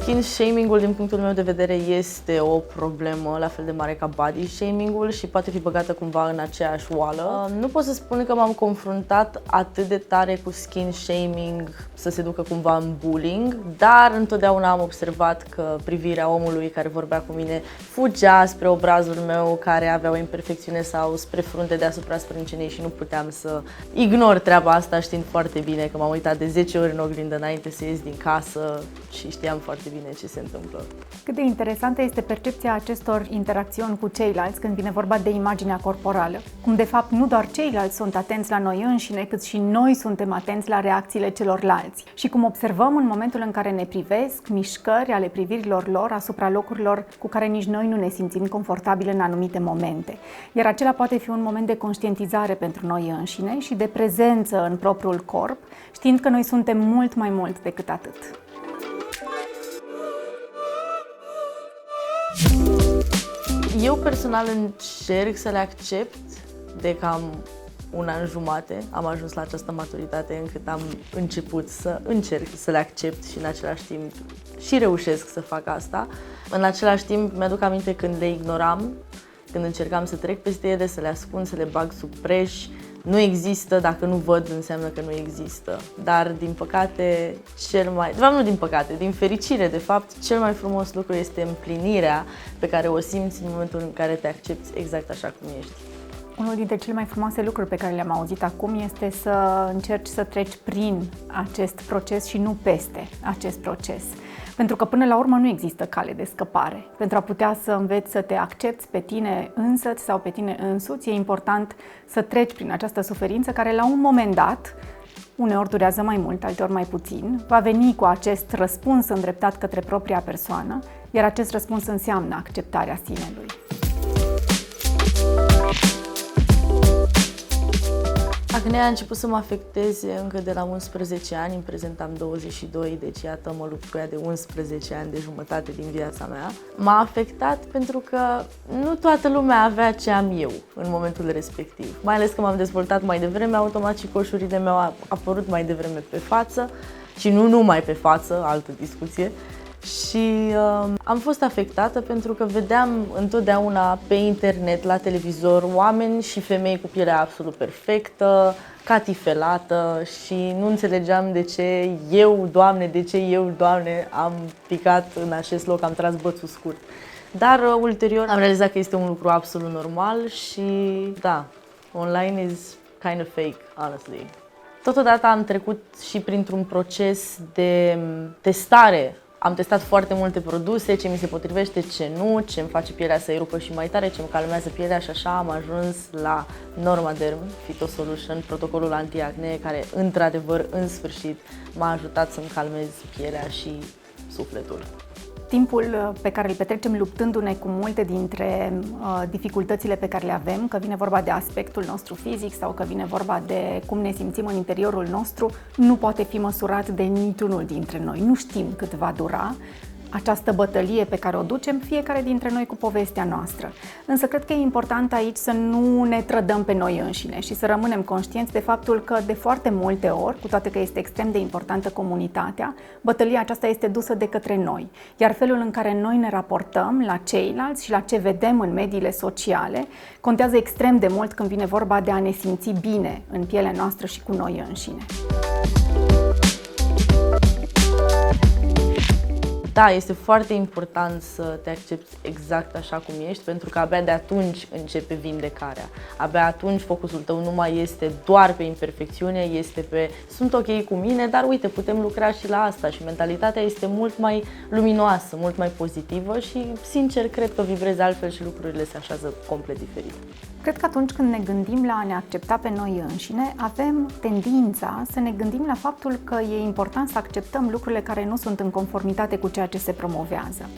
Skin shaming-ul, din punctul meu de vedere, este o problemă la fel de mare ca body shaming-ul și poate fi băgată cumva în aceeași oală. Nu pot să spun că m-am confruntat atât de tare cu skin shaming să se ducă cumva în bullying, dar întotdeauna am observat că privirea omului care vorbea cu mine fugea spre obrazul meu care avea o imperfecțiune sau spre frunte deasupra sprâncenei și nu puteam să ignor treaba asta, știind foarte bine că m-am uitat de 10 ori în oglindă înainte să ies din casă și știam foarte bine ce se întâmplă. Cât de interesantă este percepția acestor interacțiuni cu ceilalți când vine vorba de imaginea corporală. Cum de fapt nu doar ceilalți sunt atenți la noi înșine, cât și noi suntem atenți la reacțiile celorlalți. Și cum observăm în momentul în care ne privesc, mișcări ale privirilor lor asupra locurilor cu care nici noi nu ne simțim confortabile în anumite momente. Iar acela poate fi un moment de conștientizare pentru noi înșine și de prezență în propriul corp, știind că noi suntem mult mai mult decât atât. Eu personal încerc să le accept de cam un an jumate. Am ajuns la această maturitate încât am început să încerc să le accept și în același timp și reușesc să fac asta. În același timp mi-aduc aminte când le ignoram, când încercam să trec peste ele, să le ascund, să le bag sub preș. Nu există, dacă nu văd, înseamnă că nu există. Dar, din păcate, din fericire, de fapt, cel mai frumos lucru este împlinirea pe care o simți în momentul în care te accepți exact așa cum ești. Unul dintre cele mai frumoase lucruri pe care le-am auzit acum este să încerci să treci prin acest proces și nu peste acest proces. Pentru că până la urmă nu există cale de scăpare. Pentru a putea să înveți să te accepți pe tine însăți sau pe tine însuți, e important să treci prin această suferință care la un moment dat, uneori durează mai mult, alteori mai puțin, va veni cu acest răspuns îndreptat către propria persoană, iar acest răspuns înseamnă acceptarea sinelui. Acnea a început să mă afecteze încă de la 11 ani, în prezent am 22, deci iată mă lupt cu ea de 11 ani, de jumătate din viața mea. M-a afectat pentru că nu toată lumea avea ce am eu în momentul respectiv. Mai ales că m-am dezvoltat mai devreme, automat și coșurile mi-au apărut mai devreme pe față și nu numai pe față, altă discuție. Și am fost afectată pentru că vedeam întotdeauna pe internet, la televizor, oameni și femei cu pielea absolut perfectă, catifelată și nu înțelegeam de ce eu, Doamne, am picat în acest loc, am tras bățul scurt. Dar ulterior am realizat că este un lucru absolut normal și da, online is kind of fake, honestly. Totodată am trecut și printr-un proces de testare. Am testat foarte multe produse, ce mi se potrivește, ce nu, ce îmi face pielea să-i rupă și mai tare, ce îmi calmează pielea și așa am ajuns la Normaderm Phytosolution, protocolul anti-acne, care într-adevăr, în sfârșit, m-a ajutat să-mi calmez pielea și sufletul. Timpul pe care îl petrecem luptându-ne cu multe dintre dificultățile pe care le avem, că vine vorba de aspectul nostru fizic sau că vine vorba de cum ne simțim în interiorul nostru, nu poate fi măsurat de niciunul dintre noi. Nu știm cât va dura această bătălie pe care o ducem fiecare dintre noi cu povestea noastră. Însă cred că e important aici să nu ne trădăm pe noi înșine și să rămânem conștienți de faptul că de foarte multe ori, cu toate că este extrem de importantă comunitatea, bătălia aceasta este dusă de către noi. Iar felul în care noi ne raportăm la ceilalți și la ce vedem în mediile sociale contează extrem de mult când vine vorba de a ne simți bine în pielea noastră și cu noi înșine. Da, este foarte important să te accepti exact așa cum ești, pentru că abia de atunci începe vindecarea. Abia atunci focusul tău nu mai este doar pe imperfecțiune, este pe sunt ok cu mine, dar uite, putem lucra și la asta și mentalitatea este mult mai luminoasă, mult mai pozitivă și, sincer, cred că vibrezi altfel și lucrurile se așează complet diferit. Cred că atunci când ne gândim la a ne accepta pe noi înșine, avem tendința să ne gândim la faptul că e important să acceptăm lucrurile care nu sunt în conformitate cu ceea ce se promovează.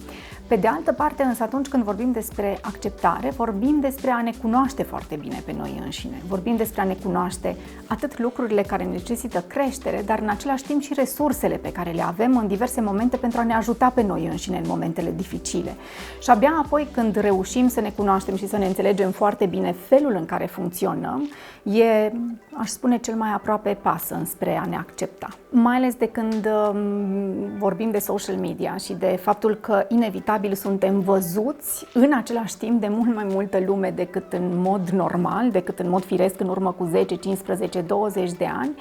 Pe de altă parte, însă, atunci când vorbim despre acceptare, vorbim despre a ne cunoaște foarte bine pe noi înșine. Vorbim despre a ne cunoaște atât lucrurile care necesită creștere, dar în același timp și resursele pe care le avem în diverse momente pentru a ne ajuta pe noi înșine în momentele dificile. Și abia apoi când reușim să ne cunoaștem și să ne înțelegem foarte bine felul în care funcționăm, e, aș spune, cel mai aproape pas înspre a ne accepta. Mai ales de când vorbim de social media și de faptul că inevitabil suntem văzuți în același timp de mult mai multă lume decât în mod normal, decât în mod firesc în urmă cu 10, 15, 20 de ani,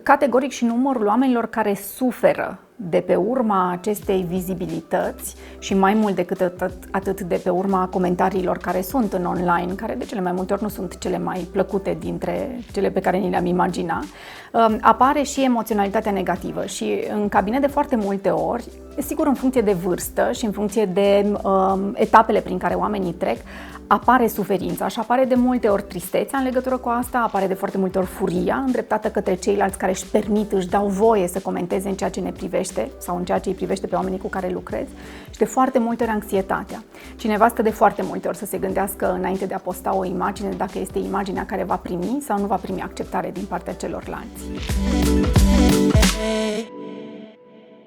categoric și numărul oamenilor care suferă de pe urma acestei vizibilități și mai mult decât atât de pe urma comentariilor care sunt în online, care de cele mai multe ori nu sunt cele mai plăcute dintre cele pe care ni le-am imagina, apare și emoționalitatea negativă și în cabinet de foarte multe ori, sigur în funcție de vârstă și în funcție de etapele prin care oamenii trec, apare suferința și apare de multe ori tristețea în legătură cu asta, apare de foarte multe ori furia îndreptată către ceilalți care își dau voie să comenteze în ceea ce ne privește sau în ceea ce îi privește pe oamenii cu care lucrez și de foarte multe ori anxietatea. Cineva stă de foarte multe ori să se gândească înainte de a posta o imagine dacă este imaginea care va primi sau nu va primi acceptare din partea celorlalți.